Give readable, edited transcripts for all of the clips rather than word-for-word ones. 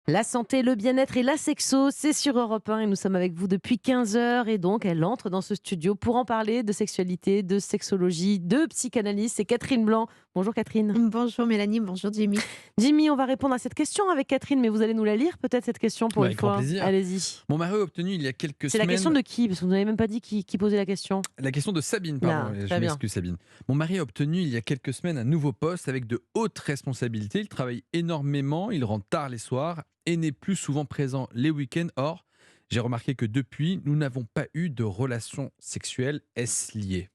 La santé, le bien-être et la sexo, c'est sur Europe 1 et nous sommes avec vous depuis 15 heures et donc elle entre dans ce studio pour en parler de sexualité, de sexologie, de psychanalyse. C'est Catherine Blanc. Bonjour Catherine. Bonjour Mélanie, bonjour Jimmy. Jimmy, on va répondre à cette question avec Catherine, mais vous allez nous la lire peut-être cette question pour Bah, une avec grand fois. plaisir. Allez-y. Mon mari a obtenu il y a quelques C'est la question semaines de qui? Parce que vous n'avez même pas dit qui posait la question. la question de Sabine, pardon, Là, je très bien. m'excuse Sabine. Mon mari a obtenu il y a quelques semaines un nouveau poste avec de hautes responsabilités. Il travaille énormément, il rentre tard les soirs et n'est plus souvent présent les week-ends. Or, j'ai remarqué que depuis, nous n'avons pas eu de relations sexuelles. Est-ce lié?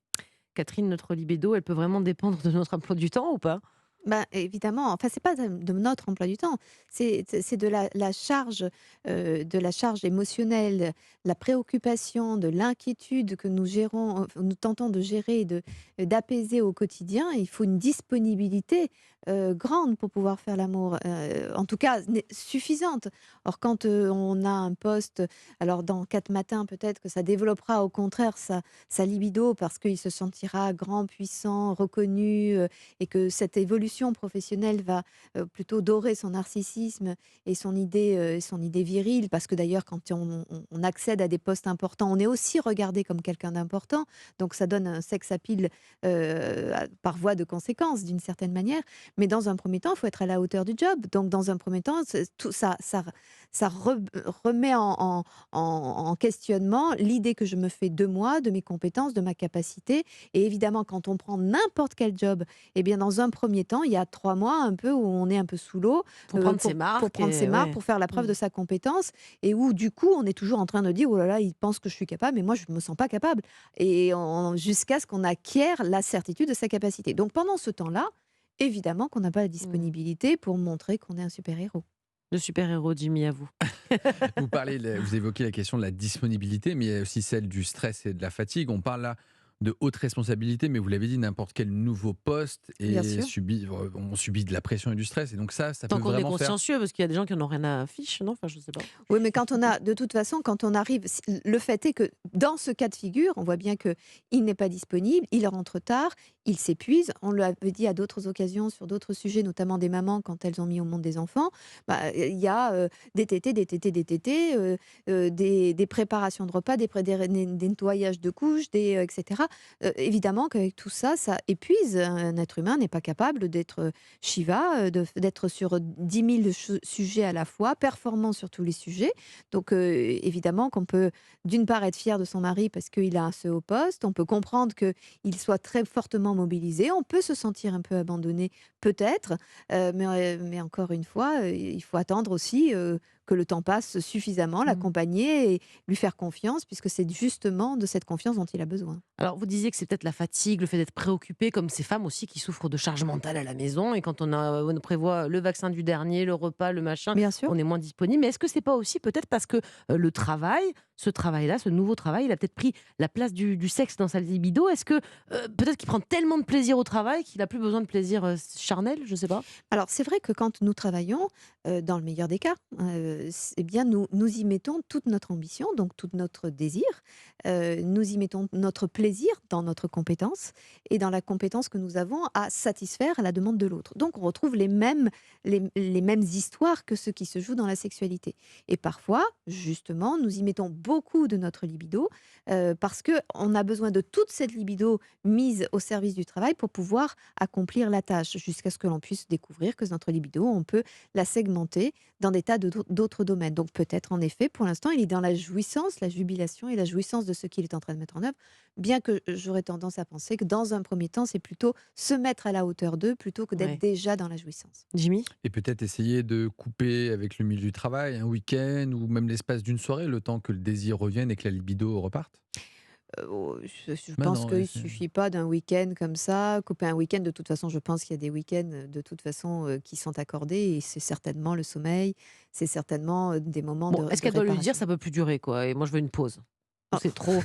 Catherine, notre libido, elle peut vraiment dépendre de notre emploi du temps ou pas? Bah, évidemment, enfin, c'est pas de notre emploi du temps, c'est de la charge émotionnelle, la préoccupation, de l'inquiétude que nous gérons, nous tentons de gérer, d'apaiser au quotidien. Il faut une disponibilité grande pour pouvoir faire l'amour, en tout cas suffisante. Or, quand on a un poste, alors dans 4 matins, peut-être que ça développera au contraire sa libido parce qu'il se sentira grand, puissant, reconnu, et que cette évolution professionnelle va plutôt dorer son narcissisme et son idée virile, parce que d'ailleurs, quand on accède à des postes importants, on est aussi regardé comme quelqu'un d'important, donc ça donne un sex appeal par voie de conséquence, d'une certaine manière. Mais dans un premier temps, il faut être à la hauteur du job. Donc, dans un premier temps, tout remet en questionnement l'idée que je me fais de moi, de mes compétences, de ma capacité. Et évidemment, quand on prend n'importe quel job, eh bien, dans un premier temps, il y a 3 mois un peu où on est un peu sous l'eau, Pour prendre ses pour marques prendre ses et marques, ouais. pour faire la preuve Mm. de sa compétence, et où du coup, on est toujours en train de dire: «Oh là là, il pense que je suis capable, mais moi je ne me sens pas capable», et jusqu'à ce qu'on acquiert la certitude de sa capacité. Donc pendant ce temps-là, évidemment qu'on n'a pas la Mm. disponibilité pour montrer qu'on est un super héros. Le super-héros, Jimmy, à vous. Vous évoquez la question de la disponibilité, mais il y a aussi celle du stress et de la fatigue. On parle là de haute responsabilité, mais vous l'avez dit, n'importe quel nouveau poste Bien sûr. on subit de la pression et du stress. Et donc ça peut Tant qu'on est vraiment faire. consciencieux, parce qu'il y a des gens qui en ont rien à fiche, non? Enfin, je sais pas. Oui, mais quand on a de toute façon, quand on arrive, le fait est que dans ce cas de figure, on voit bien que il n'est pas disponible, il rentre tard, il s'épuise. On l'avait dit à d'autres occasions sur d'autres sujets, notamment des mamans quand elles ont mis au monde des enfants. Bah, il y a des tétés, des tétés, des tétés, des préparations de repas, des nettoyages de couches, etc. Évidemment qu'avec tout ça, ça épuise. Un être humain n'est pas capable d'être Shiva, d'être sur 10 000 sujets à la fois, performant sur tous les sujets. Donc, évidemment qu'on peut, d'une part, être fier de son mari parce qu'il a ce haut poste. On peut comprendre qu'il soit très fortement mobilisé. On peut se sentir un peu abandonné, peut-être. Mais encore une fois, il faut attendre aussi que le temps passe suffisamment, Mmh. l'accompagner et lui faire confiance, puisque c'est justement de cette confiance dont il a besoin. Alors, vous disiez que c'est peut-être la fatigue, le fait d'être préoccupé, comme ces femmes aussi qui souffrent de charge mentale à la maison. Et quand on prévoit le vaccin du dernier, le repas, le machin, Bien sûr. on est moins disponible. Mais est-ce que c'est pas aussi peut-être parce que le travail, ce travail-là, ce nouveau travail, il a peut-être pris la place du sexe dans sa libido? Est-ce que peut-être qu'il prend tellement de plaisir au travail qu'il a plus besoin de plaisir charnel? Je sais pas. Alors, c'est vrai que quand nous travaillons, dans le meilleur des cas, eh bien, nous y mettons toute notre ambition, donc tout notre désir. Nous y mettons notre plaisir dans notre compétence et dans la compétence que nous avons à satisfaire la demande de l'autre. Donc, on retrouve les mêmes histoires que ce qui se joue dans la sexualité. Et parfois, justement, nous y mettons beaucoup de notre libido, parce qu'on a besoin de toute cette libido mise au service du travail pour pouvoir accomplir la tâche, jusqu'à ce que l'on puisse découvrir que notre libido, on peut la segmenter dans des tas d'autres domaines. Donc peut-être en effet, pour l'instant, il est dans la jouissance, la jubilation et la jouissance de ce qu'il est en train de mettre en œuvre, bien que j'aurais tendance à penser que dans un premier temps, c'est plutôt se mettre à la hauteur d'eux plutôt que d'être Ouais. déjà dans la jouissance. Jimmy? Et peut-être essayer de couper avec le milieu du travail, un week-end ou même l'espace d'une soirée, le temps que le désir revienne et que la libido reparte. Oh, je Bah pense non, qu'il ouais, ne suffit pas d'un week-end comme ça. Couper un week-end, de toute façon, je pense qu'il y a des week-ends, de toute façon, qui sont accordés, et c'est certainement le sommeil, c'est certainement, des moments Bon, est-ce de qu'elle doit lui dire réparation. ça peut plus durer, quoi, et moi je veux une pause? Ou c'est trop.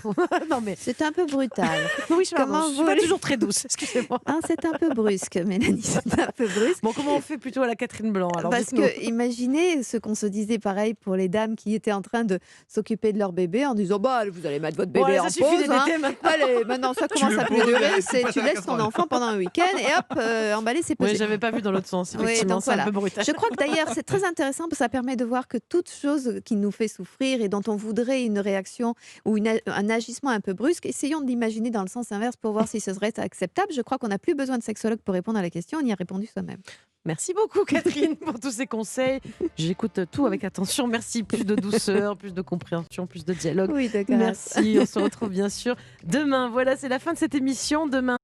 Non mais C'est un peu brutal. oui, je, pardon, Comment je suis pas voulez- toujours très douce. Excusez-moi. Hein, c'est un peu brusque, Mélanie, c'est un peu brusque. Bon, comment on fait plutôt à la Catherine Blanc alors Parce dites-nous. que imaginez ce qu'on se disait pareil pour les dames qui étaient en train de s'occuper de leur bébé en disant bah vous allez mettre votre Bon, bébé allez, en ça suffit pause. Hein. d'ébêter maintenant. Allez, maintenant ça Tu commence le à plus poses, durer, tu c'est passes tu à la laisses ton casserole. enfant pendant un week-end et hop, emballé, c'est Oui, posé. j'avais pas vu dans l'autre sens. Oui, Effectivement, donc c'est un voilà. peu brutal. Je crois que d'ailleurs c'est très intéressant parce que ça permet de voir que toute chose qui nous fait souffrir et dont on voudrait une réaction ou un agissement un peu brusque, essayons de l'imaginer dans le sens inverse pour voir si ce serait acceptable. Je crois qu'on n'a plus besoin de sexologue pour répondre à la question, on y a répondu soi-même. Merci beaucoup Catherine pour tous ces conseils. J'écoute tout avec attention. Merci. Plus de douceur, plus de compréhension, plus de dialogue. Oui, d'accord. Merci. On se retrouve bien sûr demain. Voilà, c'est la fin de cette émission. Demain.